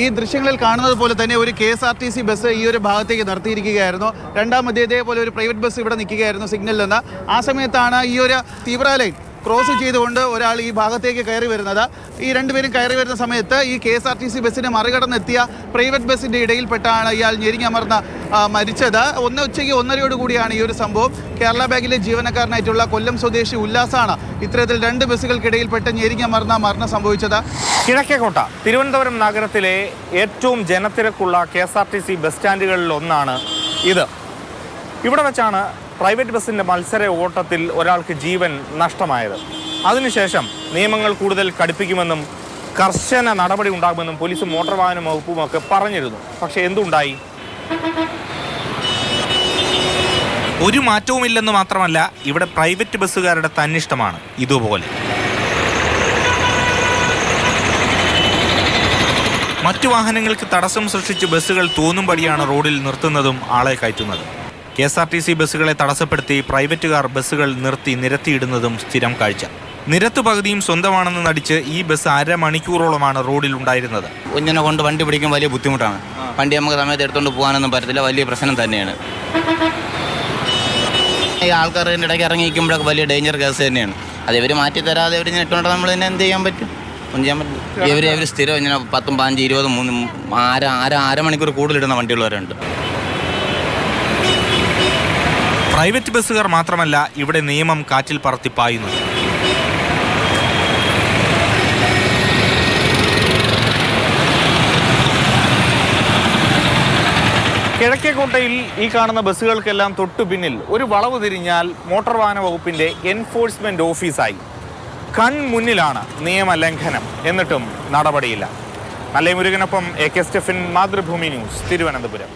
ഈ ദൃശ്യങ്ങളിൽ കാണുന്നത് പോലെ തന്നെ ഒരു KSRTC ബസ് ഈ ഒരു ഭാഗത്തേക്ക് നിർത്തിയിരിക്കുകയായിരുന്നു. രണ്ടാമത് ഇതേപോലെ ഒരു പ്രൈവറ്റ് ബസ് ഇവിടെ നിൽക്കുകയായിരുന്നു സിഗ്നലിൽ നിന്ന്. ആ സമയത്താണ് ഈ ഒരു തീവ്ര ലൈൻ ക്രോസ് ചെയ്തുകൊണ്ട് ഒരാൾ ഈ ഭാഗത്തേക്ക് കയറി വരുന്നത്. ഈ രണ്ടുപേരും കയറി വരുന്ന സമയത്ത് ഈ KSRTC ബസ്സിനെ മറികടന്നെത്തിയ പ്രൈവറ്റ് ബസ്സിൻ്റെ ഇടയിൽപ്പെട്ടാണ് ഇയാൾ ഞെരിഞ്ഞമർന്ന് മരിച്ചത്. ഉച്ചയ്ക്ക് 1:30 കൂടിയാണ് ഈ ഒരു സംഭവം. കേരള ബാങ്കിലെ ജീവനക്കാരനായിട്ടുള്ള കൊല്ലം സ്വദേശി ഉല്ലാസാണ് ഇത്തരത്തിൽ 2 ബസ്സുകൾക്കിടയിൽപ്പെട്ട് ഞെരിഞ്ഞമർന്ന മരണം സംഭവിച്ചത്. കിഴക്കേക്കോട്ട തിരുവനന്തപുരം നഗരത്തിലെ ഏറ്റവും ജനത്തിരക്കുള്ള KSRTC ബസ് സ്റ്റാൻഡുകളിൽ ഒന്നാണ് ഇത്. ഇവിടെ വെച്ചാണ് പ്രൈവറ്റ് ബസ്സിൻ്റെ മത്സര ഓട്ടത്തിൽ ഒരാൾക്ക് ജീവൻ നഷ്ടമായത്. അതിനുശേഷം നിയമങ്ങൾ കൂടുതൽ കടുപ്പിക്കുമെന്നും കർശന നടപടി ഉണ്ടാകുമെന്നും പോലീസും മോട്ടോർ വാഹന വകുപ്പും ഒക്കെ പറഞ്ഞിരുന്നു. പക്ഷേ എന്തുണ്ടായി? ഒരു മാറ്റവുമില്ലെന്ന് മാത്രമല്ല, ഇവിടെ പ്രൈവറ്റ് ബസ്സുകാരുടെ തന്നിഷ്ടമാണ് ഇതുപോലെ. മറ്റു വാഹനങ്ങൾക്ക് തടസ്സം സൃഷ്ടിച്ച് ബസ്സുകൾ തോന്നുംപടിയാണ് റോഡിൽ നിർത്തുന്നതും ആളെ കയറ്റുന്നതും. KSRTC ബസ്സുകളെ തടസ്സപ്പെടുത്തി പ്രൈവറ്റുകാർ ബസ്സുകൾ നിരത്തിയിടുന്നതും സ്ഥിരം കാഴ്ച. നിരത്ത് പകുതിയും സ്വന്തമാണെന്ന് നടിച്ച് ഈ ബസ് അരമണിക്കൂറോളമാണ് റോഡിൽ ഉണ്ടായിരുന്നത്. കുഞ്ഞിനെ കൊണ്ട് വണ്ടി പിടിക്കാൻ വലിയ ബുദ്ധിമുട്ടാണ്. വണ്ടി നമുക്ക് സമയത്ത് എടുത്തുകൊണ്ട് പോകാനൊന്നും പറ്റത്തില്ല. വലിയ പ്രശ്നം തന്നെയാണ്. ഈ ആൾക്കാരുടെ ഇടയ്ക്ക് ഇറങ്ങി നിൽക്കുമ്പോഴൊക്കെ വലിയ ഡേഞ്ചർ കേസ് തന്നെയാണ്. അത് ഇവർ മാറ്റി തരാതെ ഇവർ ഇട്ടുകൊണ്ട് നമ്മൾ തന്നെ എന്ത് ചെയ്യാൻ പറ്റും? ഒന്നും ചെയ്യാൻ പറ്റില്ല. ഇവർ സ്ഥിരം ഇങ്ങനെ 10, 15, 20, 3 അരമണിക്കൂർ കൂടുതലിടുന്ന വണ്ടിയുള്ളവരുണ്ട്. പ്രൈവറ്റ് ബസ്സുകാർ മാത്രമല്ല ഇവിടെ നിയമം കാറ്റിൽ പറത്തിപ്പായുന്നത്. കിഴക്കേക്കോട്ടയിൽ ഈ കാണുന്ന ബസ്സുകൾക്കെല്ലാം തൊട്ടു പിന്നിൽ ഒരു വളവ് തിരിഞ്ഞാൽ മോട്ടോർ വാഹന വകുപ്പിൻ്റെ എൻഫോഴ്സ്മെന്റ് ഓഫീസായി. കൺമുന്നിലാണ് നിയമലംഘനം, എന്നിട്ടും നടപടിയില്ല. നല്ല മുരുകനൊപ്പം AK സ്റ്റെഫിൻ, മാതൃഭൂമി ന്യൂസ്, തിരുവനന്തപുരം.